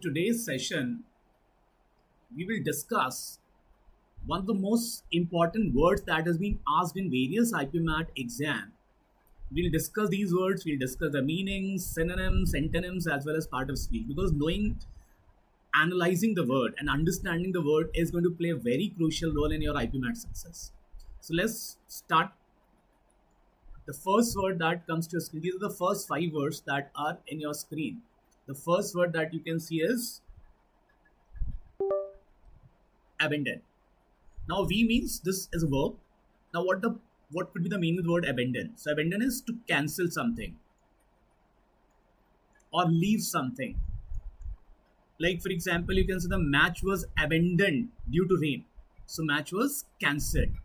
Today's session, we will discuss one of the most important words that has been asked in various IPMAT exam. We'll discuss these words, we'll discuss the meanings, synonyms, antonyms, as well as part of speech, because knowing, analyzing the word and understanding the word is going to play a very crucial role in your IPMAT success. So let's start. The first word that comes to your screen, these are the first 5 words that are in your screen. The first word that you can see is abandon. Now V means this is a verb. Now what could be the meaning of the word abandon? So abandon is to cancel something or leave something. Like for example, you can say the match was abandoned due to rain. So match was cancelled.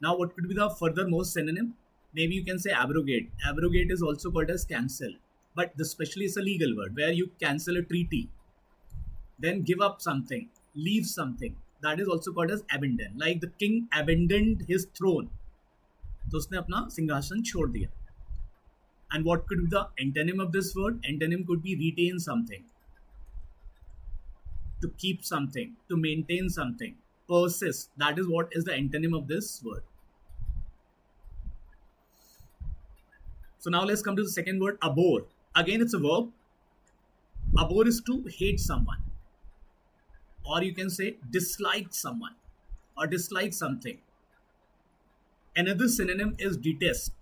Now what could be the furthermost synonym? Maybe you can say abrogate. Abrogate is also called as cancel. But this especially is a legal word where you cancel a treaty. Then give up something, leave something. That is also called as abandon. Like the king abandoned his throne. तो उसने अपना सिंहासन छोड़ दिया. And what could be the antonym of this word? Antonym could be retain something, to keep something, to maintain something, persist. That is what is the antonym of this word. So now let's come to the second word, abhor. Again, it's a verb. Abhor is to hate someone, or you can say dislike someone or dislike something. Another synonym is detest.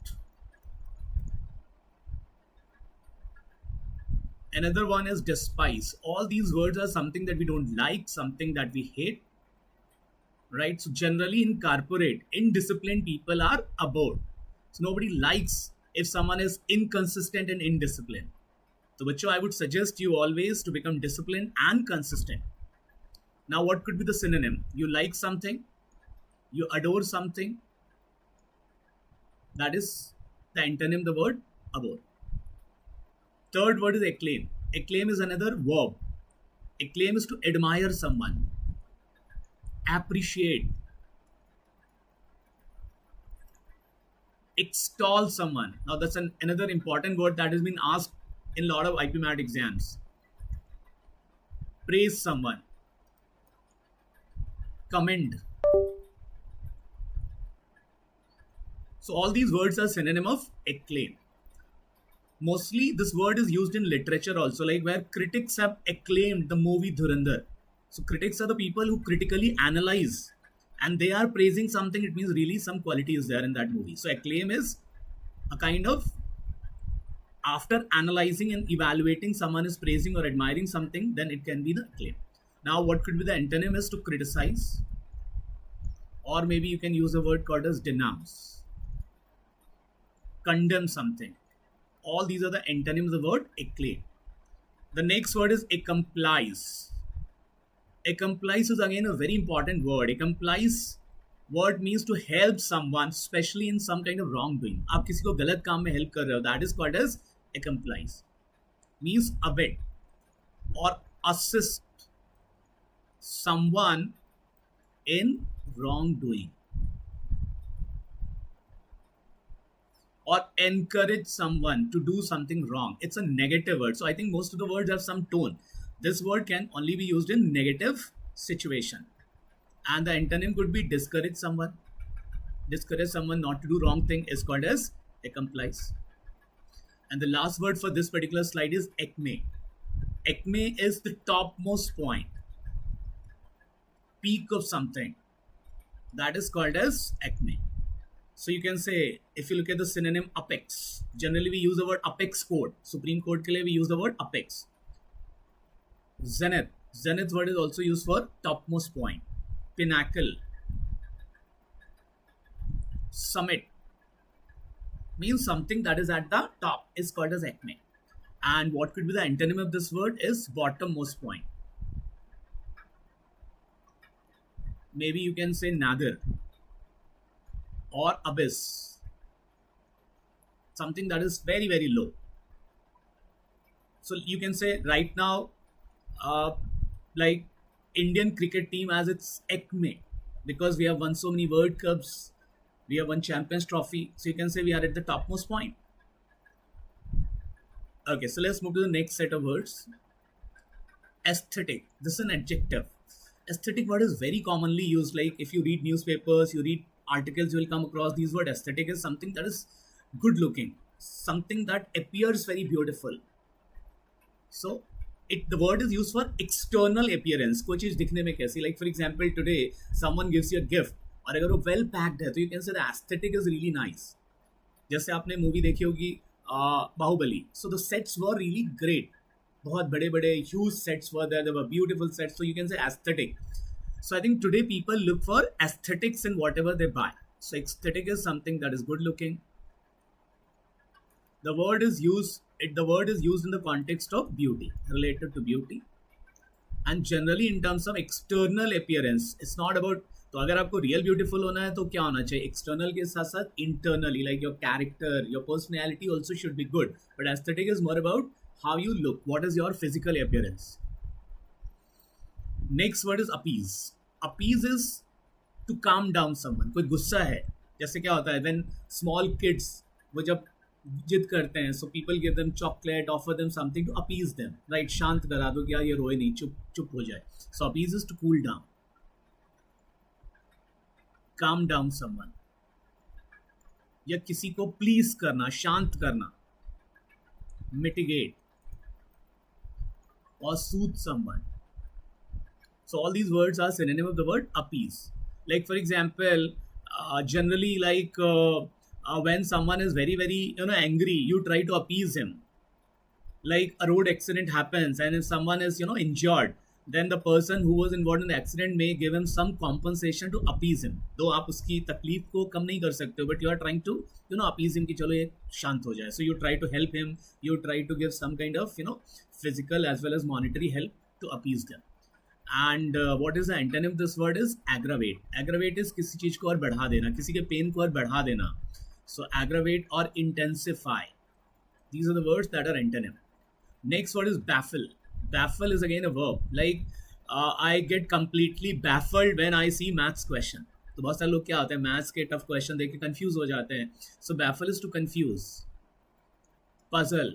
Another one is despise. All these words are something that we don't like, something that we hate, right? So generally in corporate, indisciplined people are abhorred. So nobody likes if someone is inconsistent and indisciplined. So bachcho, I would suggest you always to become disciplined and consistent. Now what could be the synonym? You like something, you adore something. That is the antonym, the word abhor. Third word is acclaim. Acclaim is another verb. Acclaim is to admire someone, appreciate, extol someone. Now that's another important word that has been asked in a lot of IPMAT exams. Praise someone, commend. So all these words are synonym of acclaim. Mostly this word is used in literature also, like where critics have acclaimed the movie Dhurandhar. So critics are the people who critically analyze and they are praising something. It means really some quality is there in that movie. So acclaim is a kind of, after analyzing and evaluating, someone is praising or admiring something, then it can be the acclaim. Now what could be the antonym is to criticize, or maybe you can use a word called as denounce, condemn something. All these are the antonyms of the word acclaim. The next word is accomplice. Accomplice is again a very important word. Accomplice word means to help someone, especially in some kind of wrongdoing. आप किसी को गलत काम में help कर रहे हो, that is called as accomplice. Means abet or assist someone in wrongdoing, or encourage someone to do something wrong. It's a negative word. So I think most of the words have some tone. This word can only be used in negative situation. And the antonym could be discourage someone. Discourage someone not to do wrong thing is called as accomplice. And the last word for this particular slide is acme. Acme is the topmost point, peak of something. That is called as acme. So you can say, if you look at the synonym apex, generally we use the word apex court. Supreme Court ke liye we use the word apex. Zenith. Zenith word is also used for topmost point. Pinnacle. Summit means something that is at the top is called as acme. And what could be the antonym of this word is bottommost point. Maybe you can say nadir or abyss. Something that is very, very low. So you can say right now, like Indian cricket team as its acme, because we have won so many World Cups, we have won Champions Trophy. So you can say we are at the topmost point. Okay, so let's move to the next set of words. aesthetic. This is an adjective. Aesthetic word is very commonly used. Like if you read newspapers, you read articles, you will come across these words. Aesthetic is something that is good looking, something that appears very beautiful. So the word is used for external appearance. कोई चीज दिखने में कैसी, like for example today someone gives you a gift और अगर वो well packed है तो you can say the aesthetic is really nice. जैसे आपने मूवी देखी होगी Baahubali, so the sets were really great. बहुत बड़े बड़े huge sets were there were beautiful sets, so you can say aesthetic. So I think today people look for aesthetics in whatever they buy. So aesthetic is something that is good looking. The word is used in the context of beauty, related to beauty, and generally in terms of external appearance. It's not about, तो अगर आपको real beautiful होना है तो क्या होना चाहिए, external के साथ साथ internally, like your character, your personality also should be good, but aesthetic is more about how you look, what is your physical appearance. Next word is appease. Appease is to calm down someone. कोई गुस्सा है, जैसे क्या होता है when small kids वो जब जिद करते हैं, so people give them chocolate, offer them something to appease them, right, शांत करा दो कि यार ये रोए नहीं, चुप चुप हो जाए. So appease is to cool down, calm down someone, या किसी को प्लीज करना, शांत करना, mitigate or soothe someone. So all these words are synonym of the word appease. Like for example, generally like when someone is very angry, you try to appease him. Like a road accident happens and if someone is injured, then the person who was involved in the accident may give him some compensation to appease him. Though आप उसकी तकलीफ को कम नहीं कर सकते हो, but you are trying to appease him कि चलो ये शांत हो जाए. So you try to help him, you try to give some kind of physical as well as monetary help to appease them. And what is the antonym of this word is aggravate. Aggravate is किसी चीज को और बढ़ा देना, किसी के pen को और बढ़ा देना. So aggravate or intensify. These are the words that are antonym. Next word is baffle. Baffle is again a verb. Like I get completely baffled when I see maths question. तो बहुत सारे लोग क्या होते हैं, मैथ्स के tough question देख के कंफ्यूज हो जाते हैं. So baffle is to confuse, puzzle,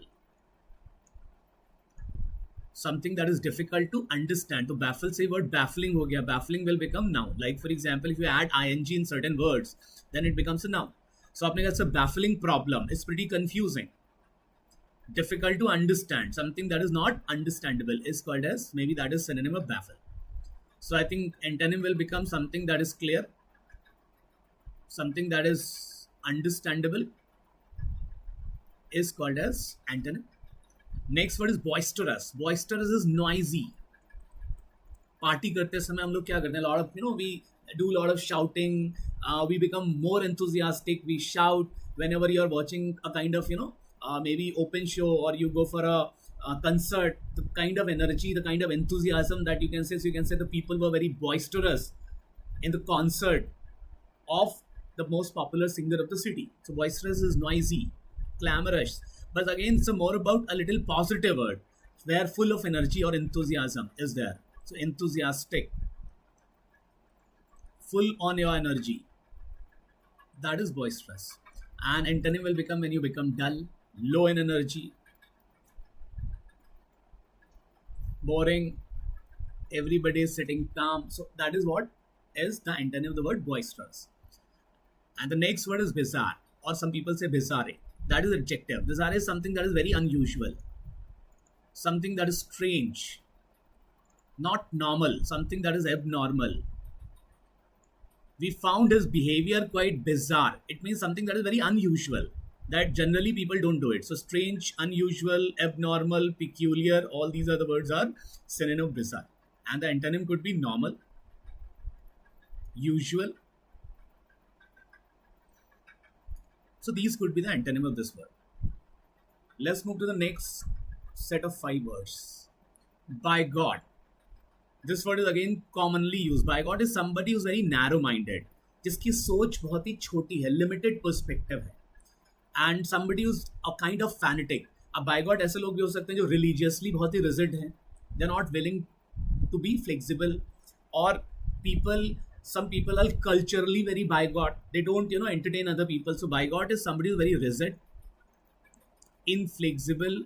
something that is difficult to understand. तो baffle से word baffling हो गया, baffling will become noun. Like for example, if you add ing in certain words, then it becomes a noun. So आपने कहा baffling problem is pretty confusing, difficult to understand, something that is not understandable is called as, maybe that is synonym of baffle. So I think antonym will become something that is clear, something that is understandable is called as antonym. Next word is boisterous. Boisterous is noisy. Party करते समय हम लोग क्या करते हैं, lot of we do a lot of shouting, we become more enthusiastic, we shout whenever you are watching a kind of maybe open show or you go for a concert. The kind of energy, the kind of enthusiasm that you can say, so you can say the people were very boisterous in the concert of the most popular singer of the city. So boisterous is noisy, clamorous, but again it's more about a little positive word where full of energy or enthusiasm is there. So enthusiastic, full on your energy, that is boisterous. And antonym will become when you become dull, low in energy, boring, everybody is sitting calm. So that is what is the antonym of the word boisterous. And the next word is bizarre, or some people say bizarre. That is adjective. Bizarre is something that is very unusual, something that is strange, not normal, something that is abnormal. We found his behavior quite bizarre. It means something that is very unusual, that generally people don't do it. So strange, unusual, abnormal, peculiar, all these other words are synonym of bizarre. And the antonym could be normal, usual. So these could be the antonym of this word. Let's move to the next set of 5 words. By God. This word is again commonly used. By God is somebody who is very narrow-minded, जिसकी सोच बहुत ही छोटी है, limited perspective है. And somebody who is a kind of fanatic. अब by God ऐसे लोग भी हो सकते हैं जो religiously बहुत ही rigid हैं. They're not willing to be flexible. Or some people are culturally very by God. They don't, entertain other people. So by God is somebody who is very rigid, inflexible,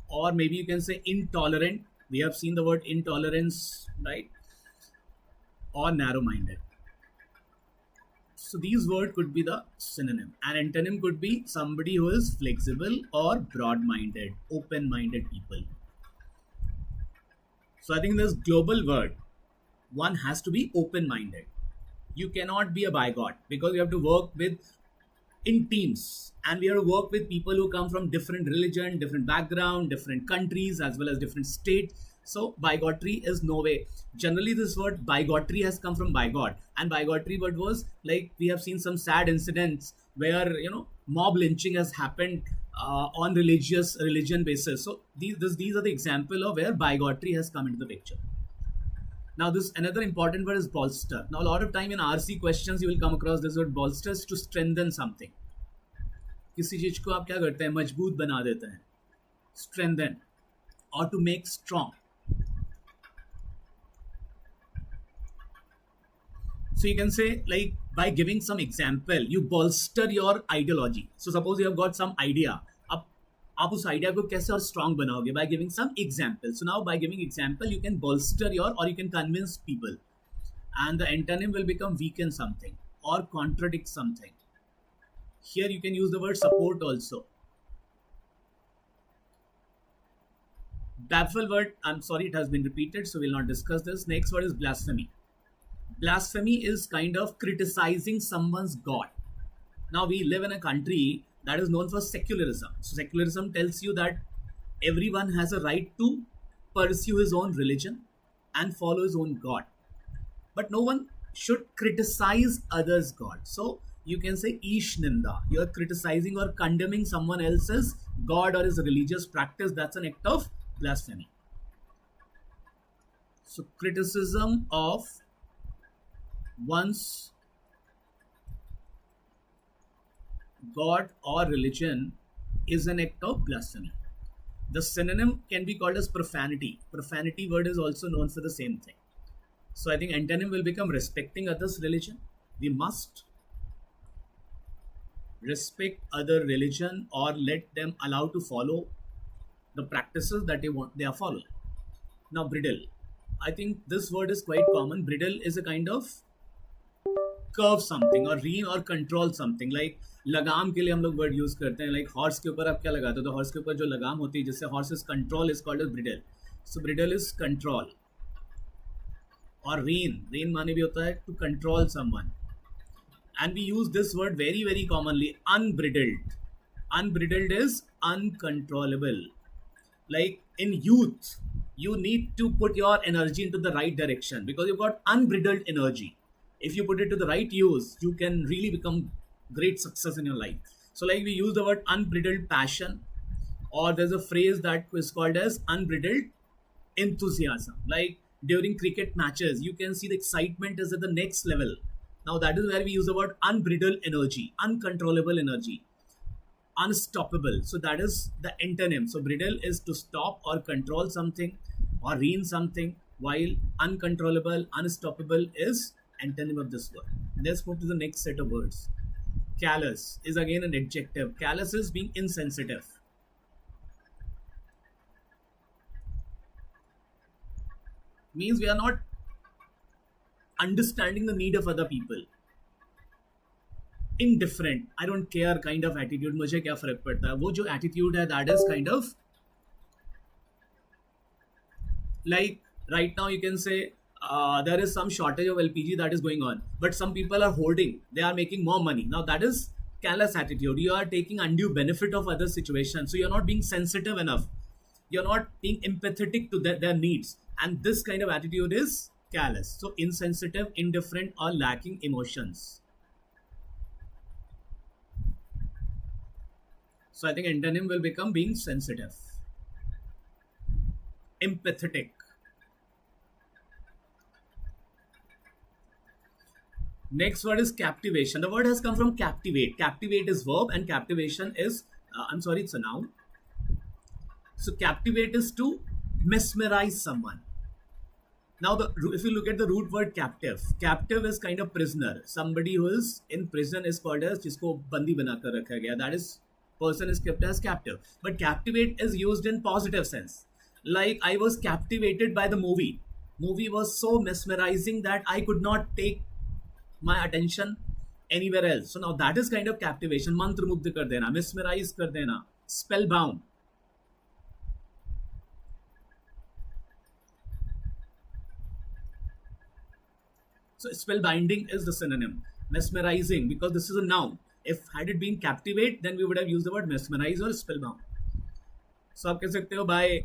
or maybe you can say intolerant. We have seen the word intolerance, right? Or narrow-minded. So these words could be the synonym. An antonym could be somebody who is flexible or broad-minded, open-minded people. So I think this global word, one has to be open-minded. You cannot be a bigot because you have to work with in teams, and we have to work with people who come from different religion, different background, different countries, as well as different states. So bigotry is no way. Generally this word bigotry has come from bigot, and bigotry word was like, we have seen some sad incidents where mob lynching has happened on religion basis. So these are the example of where bigotry has come into the picture. Now this another important word is bolster. Now a lot of time in RC questions you will come across this word bolsters, to strengthen something. किसी चीज को आप क्या करते हैं, मजबूत बना देते हैं, strengthen, or to make strong. So you can say, like, by giving some example, you bolster your ideology. So suppose you have got some idea. आप उस आइडिया को कैसे और स्ट्रॉन्ग बनाओगे? By giving some example. So now by giving example you can bolster your, or you can convince people, and the antonym will become weaken something or contradict something. Here you can use the word support also. Baffle word, I'm sorry, it has been repeated, so we'll not discuss this. Next word is blasphemy. Blasphemy is kind of criticizing someone's God. Now we live in a country that is known for secularism. So secularism tells you that everyone has a right to pursue his own religion and follow his own God. But no one should criticize others' God. So you can say ish ninda. You are criticizing or condemning someone else's God or his religious practice. That's an act of blasphemy. So criticism of one's God or religion is an act of blasphemy. The synonym can be called as profanity. Profanity word is also known for the same thing. So I think antonym will become respecting others' religion. We must respect other religion or let them allow to follow the practices that they are following. Now bridle. I think this word is quite common. Bridle is a kind of curve something or rein or control something. Like लगाम के लिए हम लोग word use करते हैं. Like horse के ऊपर आप क्या लगाते हो, तो हॉर्स के ऊपर जो लगाम होती है जिससे horse is control is called as bridle. So bridle is control. और रेन माने भी होता है to control someone. And we use this word very very commonly. Unbridled. Unbridled is uncontrollable. Like in youth you need to put your energy into the right direction because you've got unbridled energy. If you put it to the right use, you can really become great success in your life. So like we use the word unbridled passion, or there's a phrase that is called as unbridled enthusiasm. Like during cricket matches, you can see the excitement is at the next level. Now that is where we use the word unbridled energy, uncontrollable energy, unstoppable. So that is the antonym. So bridle is to stop or control something or rein something, while uncontrollable, unstoppable is antonym of this word. Let's move to the next set of words. Callous is again an adjective. Callous is being insensitive. Means we are not understanding the need of other people. Indifferent, I don't care kind of attitude. मुझे क्या फर्क पड़ता है. वो जो attitude है, that is kind of like right now you can say there is some shortage of LPG that is going on, but some people are holding, they are making more money. Now that is callous attitude. You are taking undue benefit of other situations, so you're not being sensitive enough, you're not being empathetic to their needs, and this kind of attitude is callous. So insensitive, indifferent, or lacking emotions. So I think antonym will become being sensitive, empathetic. Next word is captivation. The word has come from captivate. Captivate is verb and captivation is, it's a noun. So captivate is to mesmerize someone. Now if you look at the root word captive, captive is kind of prisoner. Somebody who is in prison is called as जिसको बंदी बनाकर रखा गया. That is person is kept as captive. But captivate is used in positive sense. Like I was captivated by the movie. Movie was so mesmerizing that I could not take my attention anywhere else. So now that is kind of captivation. Mantramugdha kar dena, mesmerize kar dena, spellbound. So spellbinding is the synonym. Mesmerizing, because this is a noun. If had it been captivate, then we would have used the word mesmerize or spellbound. So आप कह सकते हो by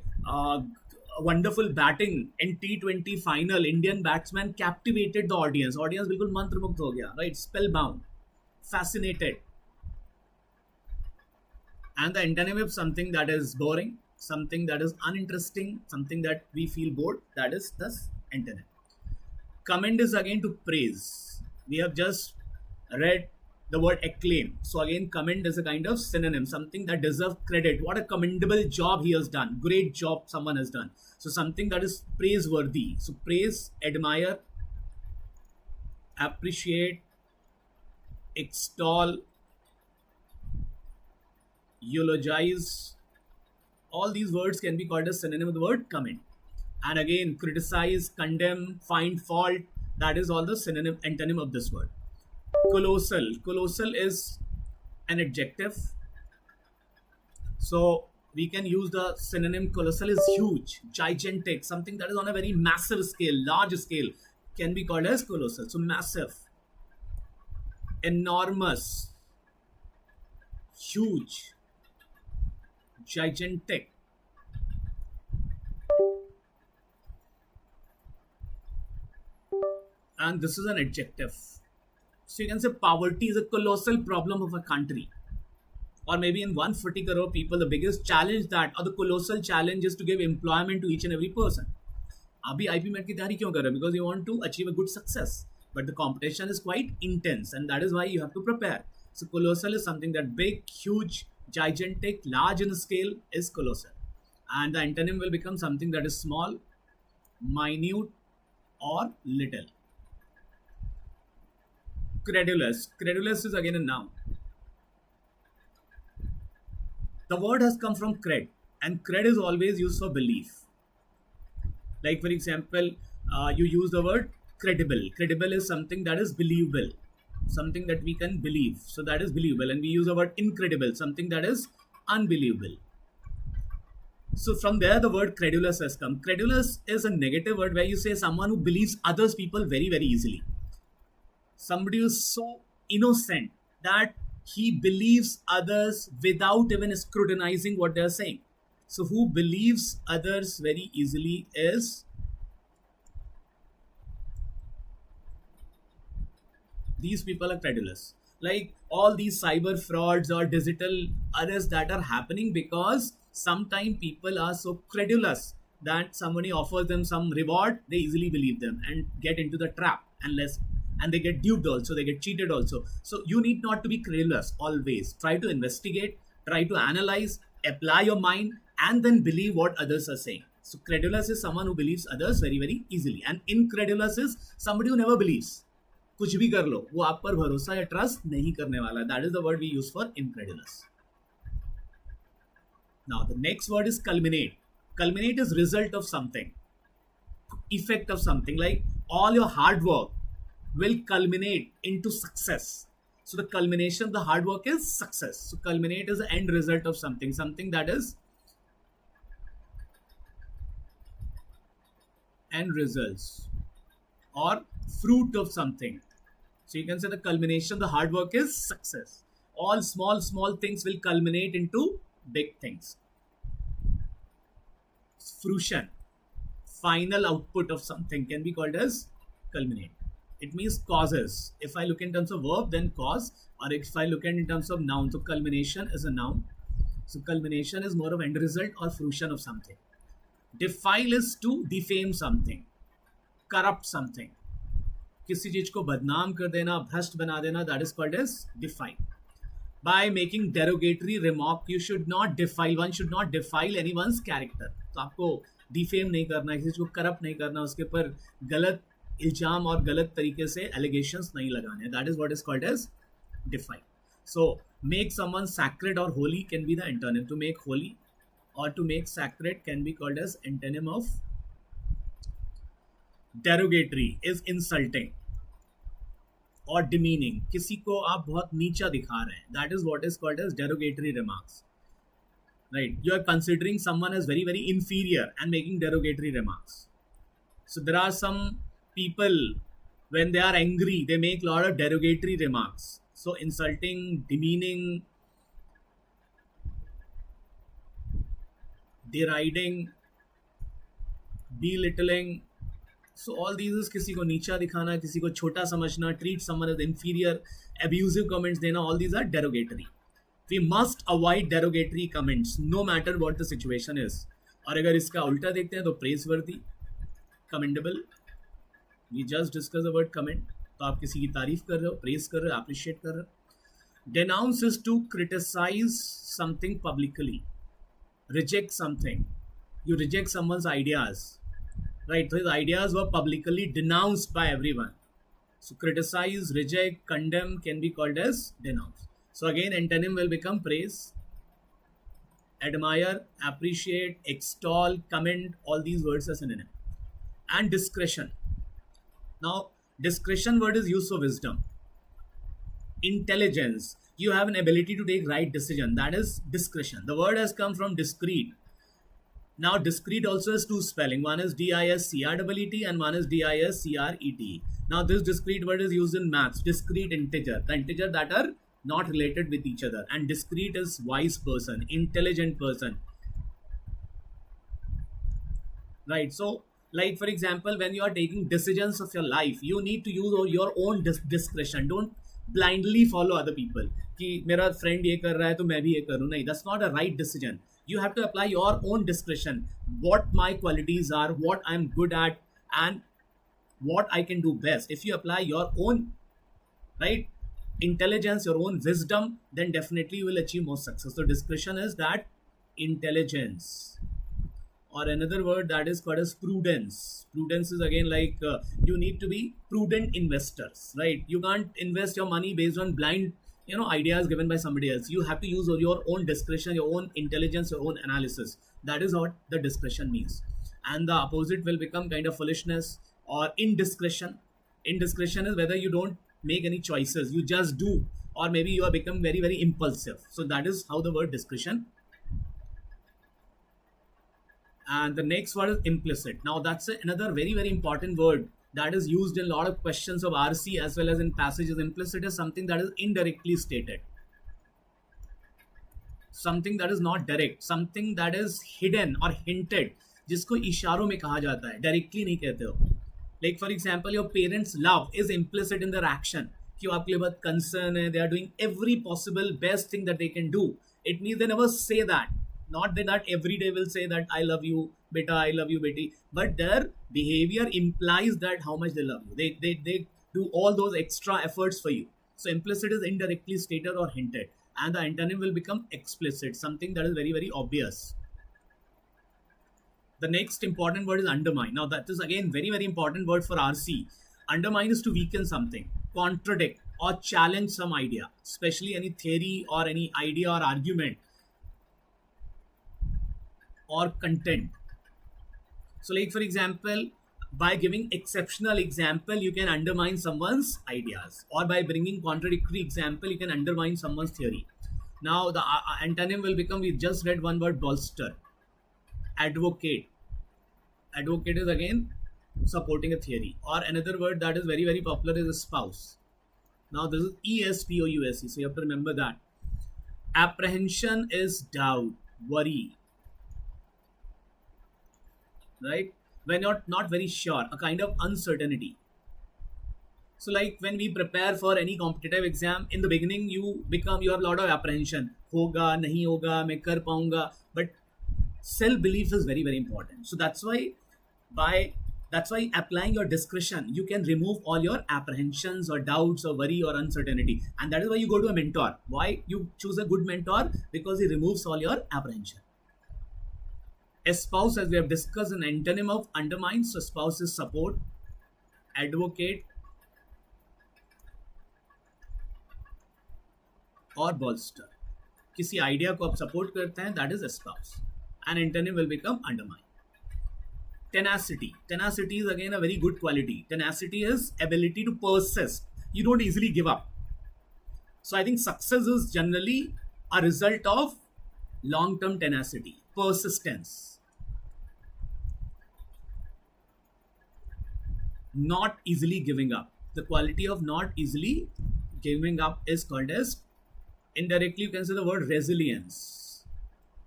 wonderful batting in T20 final, Indian batsman captivated the audience. Audience बिल्कुल मंत्रमुग्ध हो गया, right? Spellbound, fascinated. And the antonym of something that is boring, something that is uninteresting, something that we feel bored, that is thus antonym. Commend is again to praise. We have just read the word acclaim. So again, commend is a kind of synonym, something that deserves credit. What a commendable job he has done. Great job someone has done. So something that is praiseworthy. So praise, admire, appreciate, extol, eulogize. All these words can be called as synonym of the word commend. And again, criticize, condemn, find fault. That is all the synonym, antonym of this word. Colossal. Colossal is an adjective. So we can use the synonym colossal is huge, gigantic, something that is on a very massive scale, large scale, can be called as colossal. So massive, enormous, huge, gigantic. And this is an adjective. So you can say poverty is a colossal problem of a country. Or maybe in 140 crore people, the biggest challenge that, or the colossal challenge is to give employment to each and every person. Abhi IPMAT की तैयारी क्यों कर रहे हो? Because you want to achieve a good success. But the competition is quite intense and that is why you have to prepare. So colossal is something that big, huge, gigantic, large in scale is colossal. And the antonym will become something that is small, minute, or little. Credulous. Credulous is again a noun. The word has come from cred, and cred is always used for belief. Like for example, you use the word credible. Credible is something that is believable, something that we can believe. So that is believable. And we use the word incredible, something that is unbelievable. So from there the word credulous has come. Credulous is a negative word where you say someone who believes others people very, very easily. Somebody who is so innocent that he believes others without even scrutinizing what they are saying. So who believes others very easily is, these people are credulous. Like all these cyber frauds or digital arrests that are happening because sometimes people are so credulous that somebody offers them some reward, they easily believe them and get into the trap and they get duped also, they get cheated also. So you need not to be credulous always. Try to investigate, try to analyze, apply your mind and then believe what others are saying. So credulous is someone who believes others very, very easily. And incredulous is somebody who never believes. कुछ भी कर लो, वो आप पर भरोसा या trust नहीं करने वाला. That is the word we use for incredulous. Now the next word is culminate. Culminate is result of something, effect of something. Like all your hard work will culminate into success. So the culmination of the hard work is success. So culminate is the end result of something, something that is end results or fruit of something. So you can say the culmination of the hard work is success. All small things will culminate into big things. Fruition, final output of something can be called as culminate. It means causes. If I look in terms of verb, then cause. Or if I look at in terms of noun, so culmination is a noun. So culmination is more of end result or fruition of something. Defile is to defame something, corrupt something. किसी चीज को बदनाम कर देना, भ्रष्ट बना देना, that is called as defile. By making derogatory remark, you should not defile. One should not defile anyone's character. तो आपको defame नहीं करना, किसी को corrupt नहीं करना, उसके पर गलत इल्जाम और गलत तरीके से allegations नहीं लगाने. That is what is called as defile. So Make someone sacred or holy can be the antonym. To make holy or to make sacred can be called as antonym of derogatory. Is insulting or demeaning. किसी को आप बहुत नीचा दिखा रहे हैं. That is what is called as derogatory remarks. Right? You are considering someone as very, very inferior and making derogatory remarks. So there are some people, when they are angry, they make a lot of derogatory remarks. So insulting, demeaning, deriding, belittling. So all these is किसी को नीचा दिखाना, किसी को छोटा समझना, treat someone as inferior, abusive comments देना, all these are derogatory. We must avoid derogatory comments no matter what the situation is. और अगर इसका उल्टा देखते हैं तो praiseworthy, commendable. We just discuss the word comment. तो आप किसी की तारीफ कर रहे हो, praise कर रहे हो, appreciate कर रहे हो. Denounce is to criticize something publicly. Reject something. You reject someone's ideas. Right, so his ideas were publicly denounced by everyone. So criticize, reject, condemn can be called as denounce. So again, antonym will become praise, admire, appreciate, extol, comment. All these words are synonym. And discretion. Now, discretion word is use of wisdom. Intelligence. You have an ability to take right decision. That is discretion. The word has come from discreet. Now, discrete also has two spelling. One is D-I-S-C-R-E-E-T and one is D-I-S-C-R-E-T. Now, this discrete word is used in maths. Discrete integer. The integer that are not related with each other. And discrete is wise person, intelligent person. Right. So, like for example, when you are taking decisions of your life, you need to use your own discretion. Don't blindly follow other people. कि मेरा friend ये कर रहा है तो मैं भी ये करूँ. नहीं, that's not a right decision. You have to apply your own discretion. What my qualities are, what I'm good at, and what I can do best. If you apply your own right intelligence, your own wisdom, then definitely you will achieve more success. So discretion is that intelligence. Or another word that is called as prudence. Prudence is again like you need to be prudent investors, right? You can't invest your money based on blind ideas given by somebody else. You have to use your own discretion, your own intelligence, your own analysis. That is what the discretion means. And the opposite will become kind of foolishness or indiscretion. Indiscretion is whether you don't make any choices, you just do, or maybe you are become very, very impulsive. So that is how the word discretion. And the next word is implicit. Now that's another very, very important word that is used in a lot of questions of RC as well as in passages. Implicit is something that is indirectly stated. Something that is not direct. Something that is hidden or hinted. जिसको इशारों में कहा जाता है. Directly नहीं कहते हो. Like for example, your parents' love is implicit in their action. कि वो आपके लिए बहुत concern है. They are doing every possible best thing that they can do. It means they never say that. Not that every day will say that I love you, beta, I love you, beti. But their behavior implies that how much they love you. They do all those extra efforts for you. So implicit is indirectly stated or hinted. And the antonym will become explicit, something that is very, very obvious. The next important word is undermine. Now that is again very, very important word for RC. Undermine is to weaken something, contradict or challenge some idea, especially any theory or any idea or argument or content. So like for example, by giving exceptional example, you can undermine someone's ideas, or by bringing contradictory example, you can undermine someone's theory. Now the antonym will become, we just read one word, bolster. Advocate. Advocate is again supporting a theory. Or another word that is very, very popular is espouse. Now this is ESPOUSE, so you have to remember that. Apprehension is doubt, worry. Right? When you're not very sure, a kind of uncertainty. So like when we prepare for any competitive exam, in the beginning you have a lot of apprehension. Hoga, nahi hoga, main kar paunga. But self-belief is very, very important. So that's why applying your discretion, you can remove all your apprehensions or doubts or worry or uncertainty. And that is why you go to a mentor. Why you choose a good mentor? Because he removes all your apprehension. Espouse, as we have discussed, an antonym of undermine. So espouse is support, advocate, or bolster. किसी idea को आप support करते हैं, that is espouse. An antonym will become undermine. Tenacity. Tenacity is again a very good quality. Tenacity is ability to persist. You don't easily give up. So I think success is generally a result of long-term tenacity, persistence. Not easily giving up. The quality of not easily giving up is called as, indirectly you can say the word resilience.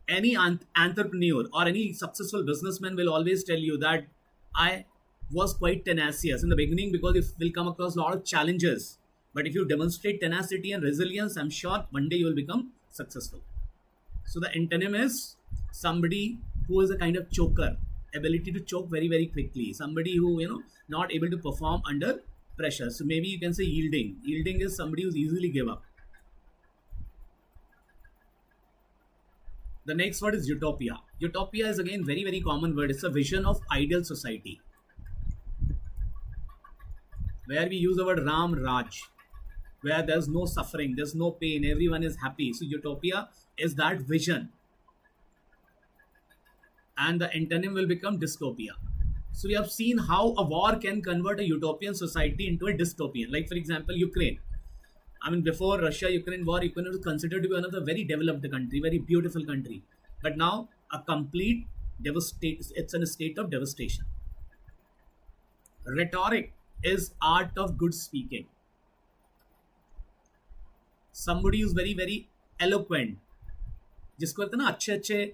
Any entrepreneur or any successful businessman will always tell you that I was quite tenacious in the beginning because it will come across a lot of challenges. But if you demonstrate tenacity and resilience, I'm sure one day you will become successful. So the antonym is somebody who is a kind of choker, ability to choke very, very quickly. Somebody who, not able to perform under pressure. So maybe you can say yielding. Yielding is somebody who's easily give up. The next word is utopia. Utopia is again very, very common word. It's a vision of ideal society, where we use the word Ram Raj, where there's no suffering, there's no pain, everyone is happy. So utopia is that vision. And the antonym will become dystopia. So we have seen how a war can convert a utopian society into a dystopian. Like for example, Ukraine. I mean, before Russia-Ukraine war, Ukraine was considered to be another very developed country, very beautiful country. But now a complete devastation. It's in a state of devastation. Rhetoric is art of good speaking. Somebody who's very, very eloquent. जिसको कहते हैं ना अच्छे अच्छे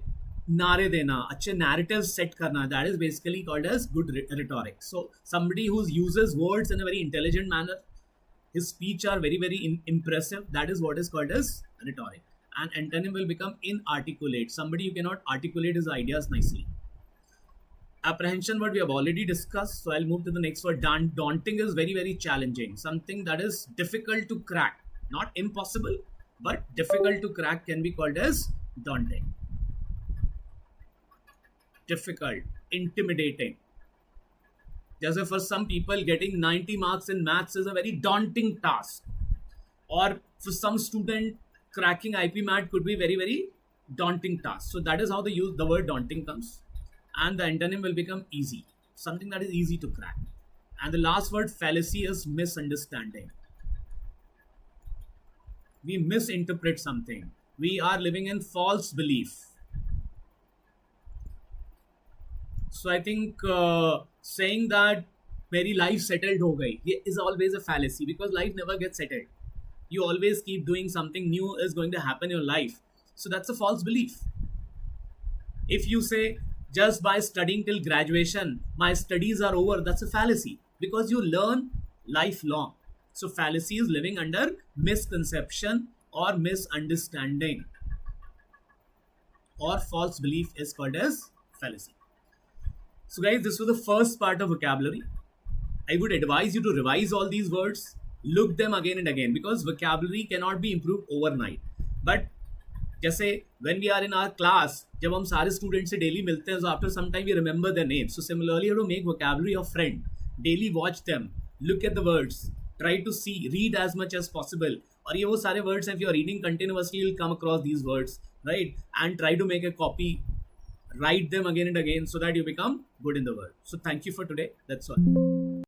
नारे देना, अच्छे narratives set करना, that is basically called as good rhetoric. So somebody who uses words in a very intelligent manner, his speech are very, very impressive, that is what is called as rhetoric. And antonym will become inarticulate, somebody who cannot articulate his ideas nicely. Apprehension word we have already discussed, so I'll move to the next word. Daunting is very, very challenging, something that is difficult to crack, not impossible, but difficult to crack can be called as daunting. Difficult, intimidating. Just for some people, getting 90 marks in maths is a very daunting task. Or for some student, cracking IPMAT could be very, very daunting task. So that is how the word daunting comes. And the antonym will become easy, something that is easy to crack. And the last word, fallacy, is misunderstanding. We misinterpret something. We are living in false belief. So I think saying that मेरी life settled हो गई is always a fallacy, because life never gets settled. You always keep doing something new is going to happen in your life. So that's a false belief. If you say just by studying till graduation, my studies are over, that's a fallacy, because you learn lifelong. So fallacy is living under misconception or misunderstanding, or false belief is called as fallacy. So guys, this was the first part of vocabulary. I would advise you to revise all these words, look them again and again, because vocabulary cannot be improved overnight. But जैसे when we are in our class, जब हम सारे students से daily मिलते हैं, so after some time we remember their names. So similarly, you have to make vocabulary your friend. Daily watch them, look at the words, try to see, read as much as possible. और ये वो सारे words हैं, if you are reading continuously, you'll come across these words, right? And try to make a copy, write them again and again so that you become good in the word. So thank you for today. That's all.